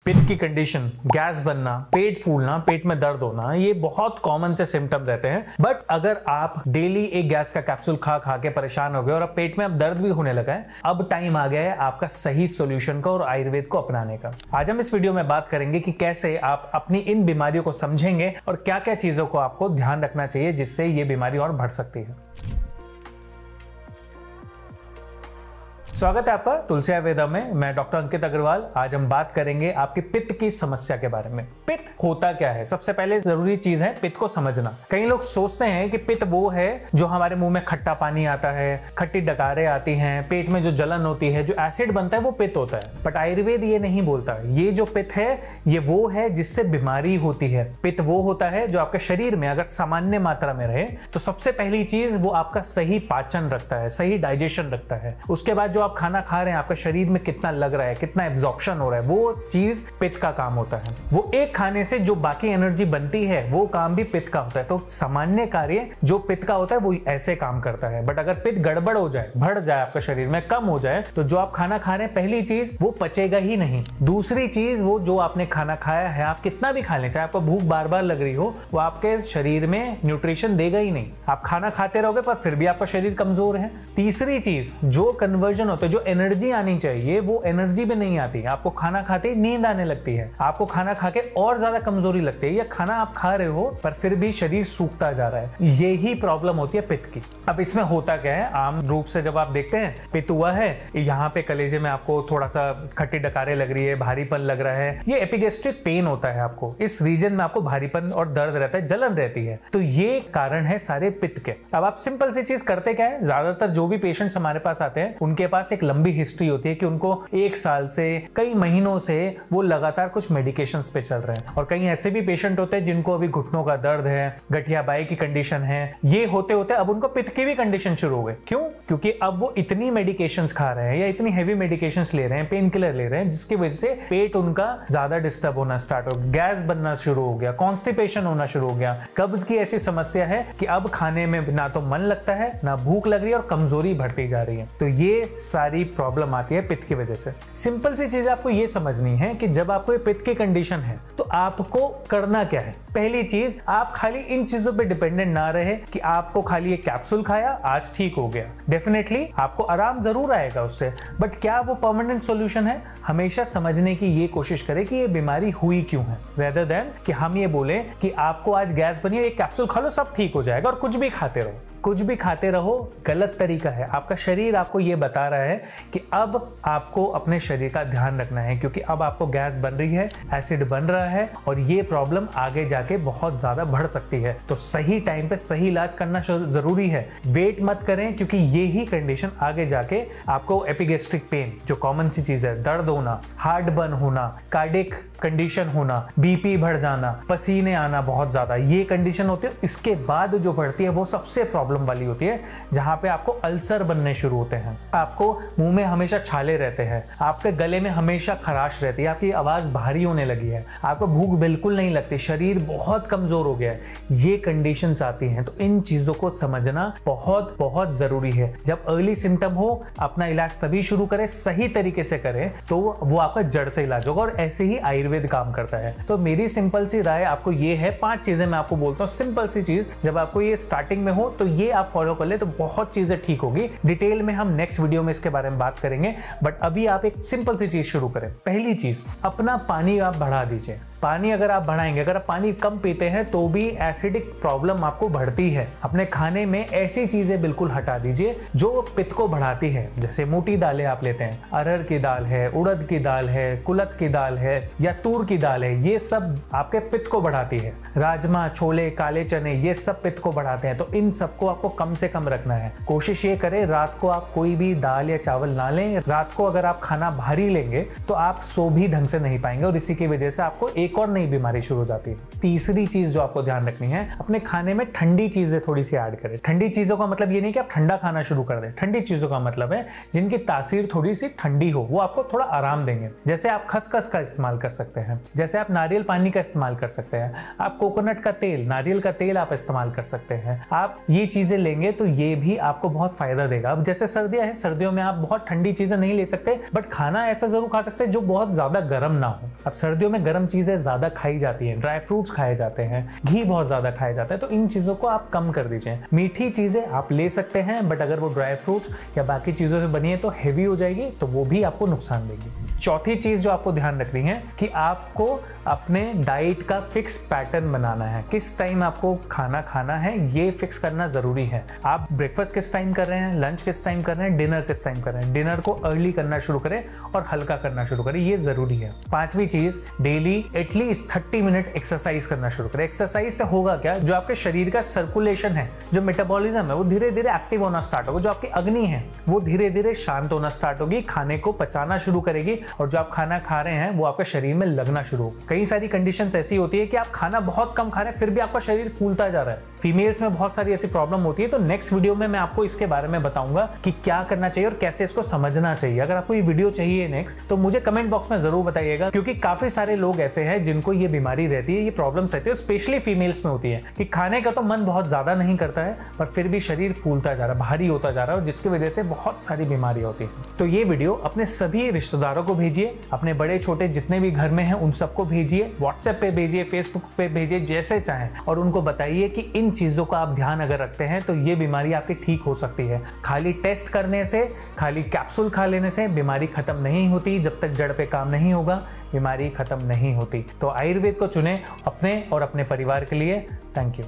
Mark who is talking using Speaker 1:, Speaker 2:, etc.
Speaker 1: पित्त की condition, gas बनना, पेट फूलना, पेट में दर्द होना, ये बहुत कॉमन से सिम्टम रहते हैं। बट अगर आप डेली एक गैस का कैप्सूल खा खा के परेशान हो गए और अब पेट में अब दर्द भी होने लगा है, अब टाइम आ गया है आपका सही सॉल्यूशन का और आयुर्वेद को अपनाने का। आज हम इस वीडियो में बात करेंगे कि कैसे आप अपनी इन बीमारियों को समझेंगे और क्या क्या चीजों को आपको ध्यान रखना चाहिए जिससे ये बीमारी और बढ़ सकती है। स्वागत है आपका तुलसी आयुर्वेदा में। मैं डॉक्टर अंकित अग्रवाल। आज हम बात करेंगे आपकी पित्त की समस्या के बारे में। पित्त होता क्या है? सबसे पहले जरूरी चीज है पित्त को समझना। कई लोग सोचते हैं कि पित्त वो है जो हमारे मुंह में खट्टा पानी आता है, खट्टी डकारें आती हैं, पेट में जो जलन होती है, जो एसिड बनता है वो पित्त होता है। बट आयुर्वेद ये नहीं बोलता। ये जो पित्त है ये वो है जिससे बीमारी होती है। पित्त वो होता है जो आपके शरीर में अगर सामान्य मात्रा में रहे तो सबसे पहली चीज वो आपका सही पाचन रखता है, सही डाइजेशन रखता है। उसके बाद जो आप खाना खा रहे हैं आपके शरीर में कितना लग रहा है, कितना एब्जॉर्प्शन हो रहा है, वो चीज पित्त का काम होता है। वो एक खाने से जो बाकी एनर्जी बनती है वो काम भी पित्त का होता है। तो सामान्य कार्य जो पित्त का होता है वो ऐसे काम करता है। बट अगर पित्त गड़बड़ हो जाए, बढ़ जाए, आपके शरीर में कम हो जाए तो जो आप खाना खा रहे हैं पहली चीज वो पचेगा ही नहीं। दूसरी चीज वो जो आपने खाना खाया है आप कितना भी खा लें, चाहे आपको भूख बार बार लग रही हो, वो आपके शरीर में न्यूट्रिशन देगा ही नहीं। आप खाना खाते रहोगे पर फिर भी आपका शरीर कमजोर है। तीसरी चीज जो कन्वर्जन होता है, जो एनर्जी आनी चाहिए वो एनर्जी भी नहीं आती। आपको खाना खाते ही नींद आने लगती है, आपको खाना खा के और ज्यादा कमजोरी लगती है, या खाना आप खा रहे हो पर फिर भी शरीर सूखता जा रहा है। यही प्रॉब्लम होती है पित्त की। अब इसमें होता क्या है, आम रूप से जब आप देखते हैं पित्त हुआ है, यहाँ पे कलेजे में आपको थोड़ा सा खट्टी डकारें लग रही है, भारीपन लग रहा है, ये एपिगेस्ट्रिक पेन होता है। आपको इस रीजन में आपको भारीपन और दर्द रहता है, जलन रहती है। तो ये कारण है सारे पित्त के। अब आप सिंपल सी चीज करते क्या है, ज्यादातर जो भी पेशेंट्स हमारे पास आते हैं उनके पास एक लंबी हिस्ट्री होती है कि उनको एक साल से कई महीनों से वो लगातार कुछ मेडिकेशंस पे चल रहे हैं। और कई ऐसे भी पेशेंट होते हैं जिनको अभी घुटनों का दर्द है, गठियाबाई की कंडीशन है, ये होते होते अब उनको पित्त की भी कंडीशन शुरू हो गई। क्यों? क्योंकि अब वो इतनी मेडिकेशंस खा रहे हैं या इतनी हेवी मेडिकेशंस ले रहे हैं, पेन किलर ले रहे हैं, जिसकी वजह से पेट उनका ज्यादा डिस्टर्ब होना स्टार्ट हो, गैस बनना शुरू हो गया, कॉन्स्टिपेशन होना शुरू हो गया, कब्ज की ऐसी समस्या है कि अब खाने में ना तो मन लगता है, ना भूख लग रही है और कमजोरी बढ़ती जा रही है। तो ये सारी प्रॉब्लम आती है पित्त की वजह से। सिंपल सी चीज आपको ये समझनी है कि जब आपको ये पित्त की कंडीशन है तो आपको करना क्या है। पहली चीज, आप खाली इन चीजों पे डिपेंडेंट ना रहे कि आपको खाली एक कैप्सूल खाया आज ठीक हो गया। डेफिनेटली आपको आराम जरूर आएगा उससे, बट क्या वो परमानेंट सॉल्यूशन है? हमेशा समझने की ये कोशिश करें कि ये बीमारी हुई क्यों है, रेदर देन कि हम ये बोले कि आपको आज गैस बनी है, एक कैप्सूल खा लो सब ठीक हो जाएगा और कुछ भी खाते रहो। कुछ भी खाते रहो गलत तरीका है। आपका शरीर आपको यह बता रहा है कि अब आपको अपने शरीर का ध्यान रखना है, क्योंकि अब आपको गैस बन रही है, एसिड बन रहा है और ये प्रॉब्लम आगे जाके बहुत ज्यादा बढ़ सकती है। तो सही टाइम पे सही इलाज करना जरूरी है। वेट मत करें, क्योंकि ये ही कंडीशन आगे जाके आपको एपिगेस्ट्रिक पेन, जो कॉमन सी चीज है, दर्द होना, हार्ट बर्न होना, कार्डियक कंडीशन होना, बीपी बढ़ जाना, पसीने आना बहुत ज्यादा, ये कंडीशन होती है। इसके बाद जो बढ़ती है वो सबसे प्रॉब्लम वाली होती है, जहां पे आपको अल्सर बनने शुरू होते हैं, आपको मुंह में हमेशा छाले रहते हैं, आपके गले में हमेशा खराश रहती है, आपकी आवाज भारी होने लगी है, आपको भूख बिल्कुल नहीं लगती, शरीर बहुत कमजोर हो गया है, ये कंडीशंस आती हैं। तो इन चीजों को समझना बहुत बहुत जरूरी है। जब अर्ली सिम्टम हो अपना इलाज तभी शुरू करें, सही तरीके से करें तो वो आपका जड़ से इलाज होगा। और ऐसे ही आयुर्वेद काम करता है। तो मेरी सिंपल सी राय आपको ये है, 5 चीजें मैं आपको बोलता हूँ, सिंपल सी चीज, जब आपको ये स्टार्टिंग में हो तो ये आप फॉलो कर ले तो बहुत चीजें ठीक होगी। डिटेल में हम नेक्स्ट वीडियो में इसके बारे में बात करेंगे, बट अभी आप एक सिंपल सी चीज शुरू करें। पहली चीज, अपना पानी आप बढ़ा दीजिए। पानी अगर आप बढ़ाएंगे, अगर आप पानी कम पीते हैं तो भी एसिडिक प्रॉब्लम आपको बढ़ती है। अपने खाने में ऐसी चीजें बिल्कुल हटा दीजिए जो पित्त को बढ़ाती है। जैसे मोटी दालें आप लेते हैं, अरहर की दाल है, उड़द की दाल है, कुलथ की दाल है या तूर की दाल है, ये सब आपके पित्त को बढ़ाती है। राजमा, छोले, काले चने, ये सब पित्त को बढ़ाते हैं। तो इन सबको आपको कम से कम रखना है। कोशिश ये करें रात को आप कोई भी दाल या चावल ना लें। रात को अगर आप खाना भारी लेंगे तो आप सो भी ढंग से नहीं पाएंगे और इसी की वजह से आपको एक और नई बीमारी शुरू हो जाती है। तीसरी चीज जो आपको ध्यान रखनी है, अपने खाने में ठंडी चीजें थोड़ी सी ऐड करें। ठंडी चीजों का मतलब ये नहीं कि आप ठंडा खाना शुरू कर दें। ठंडी चीजों का मतलब है जिनकी तासीर थोड़ी सी ठंडी हो, वो आपको थोड़ा आराम देंगे। जैसे आप खसखस का इस्तेमाल कर सकते हैं, जैसे आप नारियल पानी का इस्तेमाल कर सकते हैं, आप कोकोनट का तेल, नारियल का तेल आप इस्तेमाल कर सकते हैं। आप ये चीजें लेंगे तो ये भी आपको बहुत फायदा देगा। अब जैसे सर्दियां हैं, सर्दियों में आप बहुत ठंडी चीजें नहीं ले सकते, बट खाना ऐसा जरूर खा सकते हैं जो बहुत ज्यादा गर्म ना हो। अब सर्दियों में गर्म चीजें ज्यादा खाई जाती हैं, ड्राई फ्रूट्स खाए जाते हैं, घी बहुत ज्यादा खाया जाता है, तो इन चीजों को आप कम कर दीजिए। मीठी चीजें आप ले सकते हैं, बट अगर वो ड्राई फ्रूट्स या बाकी चीजों से बनी है तो हेवी हो जाएगी, तो वो भी आपको नुकसान देगी। चौथी चीज जो आपको ध्यान रखनी है कि आपको अपने डाइट का फिक्स पैटर्न बनाना है। किस टाइम आपको खाना खाना है ये फिक्स करना जरूरी है। आप ब्रेकफास्ट किस टाइम कर रहे हैं, लंच किस टाइम कर रहे हैं, डिनर किस टाइम कर रहे हैं। डिनर को अर्ली करना शुरू करें और हल्का करना शुरू करें, ये जरूरी है। पांचवी चीज, डेली एटलीस्ट 30 मिनट एक्सरसाइज करना शुरू करें। एक्सरसाइज से होगा क्या, जो आपके शरीर का सर्कुलेशन है, जो मेटाबॉलिज्म है, वो धीरे धीरे एक्टिव होना स्टार्ट होगा। जो आपकी अग्नि है वो धीरे धीरे शांत होना स्टार्ट होगी, खाने को पचाना शुरू करेगी, और जो आप खाना खा रहे हैं वो आपके शरीर में लगना शुरू होगा। कई सारी कंडीशंस ऐसी होती है कि आप खाना बहुत कम खा रहे हैं फिर भी आपका शरीर फूलता जा रहा है। फीमेल्स में बहुत सारी ऐसी प्रॉब्लम होती है, तो नेक्स्ट वीडियो में मैं आपको इसके बारे में बताऊंगा कि क्या करना चाहिए और कैसे इसको समझना चाहिए। अगर आपको ये वीडियो चाहिए नेक्स्ट, तो मुझे कमेंट बॉक्स में जरूर बताइएगा, क्योंकि काफी सारे लोग ऐसे हैं जिनको ये बीमारी रहती है, ये प्रॉब्लम्स रहती है, स्पेशली फीमेल्स में होती है कि खाने का तो मन बहुत ज्यादा नहीं करता है, पर फिर भी शरीर फूलता जा रहा है, भारी होता जा रहा है, और जिसकी वजह से बहुत सारी बीमारियां होती है। तो ये वीडियो अपने सभी रिश्तेदारों को भेजिए, अपने बड़े छोटे जितने भी घर में हैं उन सबको भेजिए, व्हाट्सएप पे भेजिए, फेसबुक पे भेजिए, जैसे चाहें, और उनको बताइए कि इन चीजों का आप ध्यान अगर रखते हैं तो ये बीमारी आपकी ठीक हो सकती है। खाली टेस्ट करने से, खाली कैप्सूल खा लेने से बीमारी खत्म नहीं होती। जब तक जड़ पे काम नहीं होगा बीमारी खत्म नहीं होती। तो आयुर्वेद को चुने अपने और अपने परिवार के लिए। Thank you.